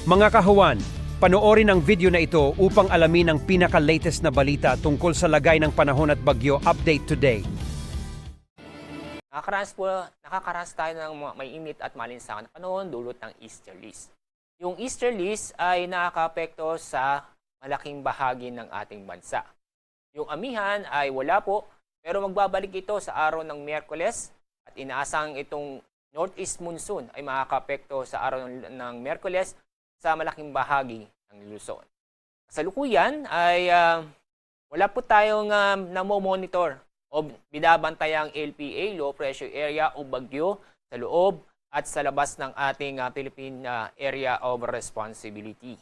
Mga kahuwan, panoorin ang video na ito upang alamin ang pinaka-latest na balita tungkol sa lagay ng panahon at bagyo update today. Nakakaranas tayo ng may init at malinsangan na panahon dulot ng easterlies. Yung easterlies ay nakakaapekto sa malaking bahagi ng ating bansa. Yung amihan ay wala po, pero magbabalik ito sa araw ng Miyerkules at inaasang itong northeast monsoon ay makakaapekto sa araw ng Miyerkules sa malaking bahagi ng Luzon. Kasalukuyan ay wala po tayong namo-monitor o binabantayang LPA, low pressure area o bagyo sa loob at sa labas ng ating Philippine Area of Responsibility.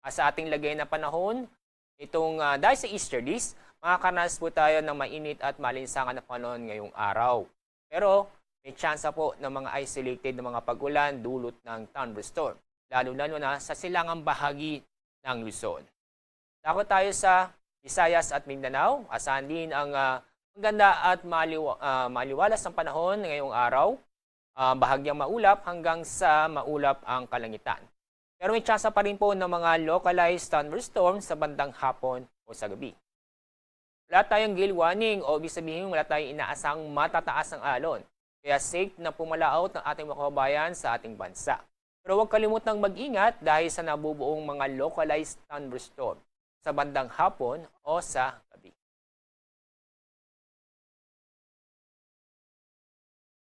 Sa ating lagay na panahon, dahil sa easterlies, makakaranas po tayo ng mainit at malinsangan na panahon ngayong araw. Pero may tsansa po ng mga isolated na mga pag-ulan dulot ng thunderstorm, lalo-lalo na sa silangang bahagi ng Luzon. Dako tayo sa Visayas at Mindanao. Asahan din ang maganda at maliwalas ng panahon ngayong araw. Bahagyang maulap hanggang sa maulap ang kalangitan. Pero may tsansa pa rin po ng mga localized thunderstorms sa bandang hapon o sa gabi. Wala tayong gale warning o ibig sabihin wala tayong inaasang matataas ang alon. Kaya safe na pumalaot ng ating mga kababayan sa ating bansa. Pero huwag kalimutang mag-ingat dahil sa nabubuong mga localized thunderstorm sa bandang hapon o sa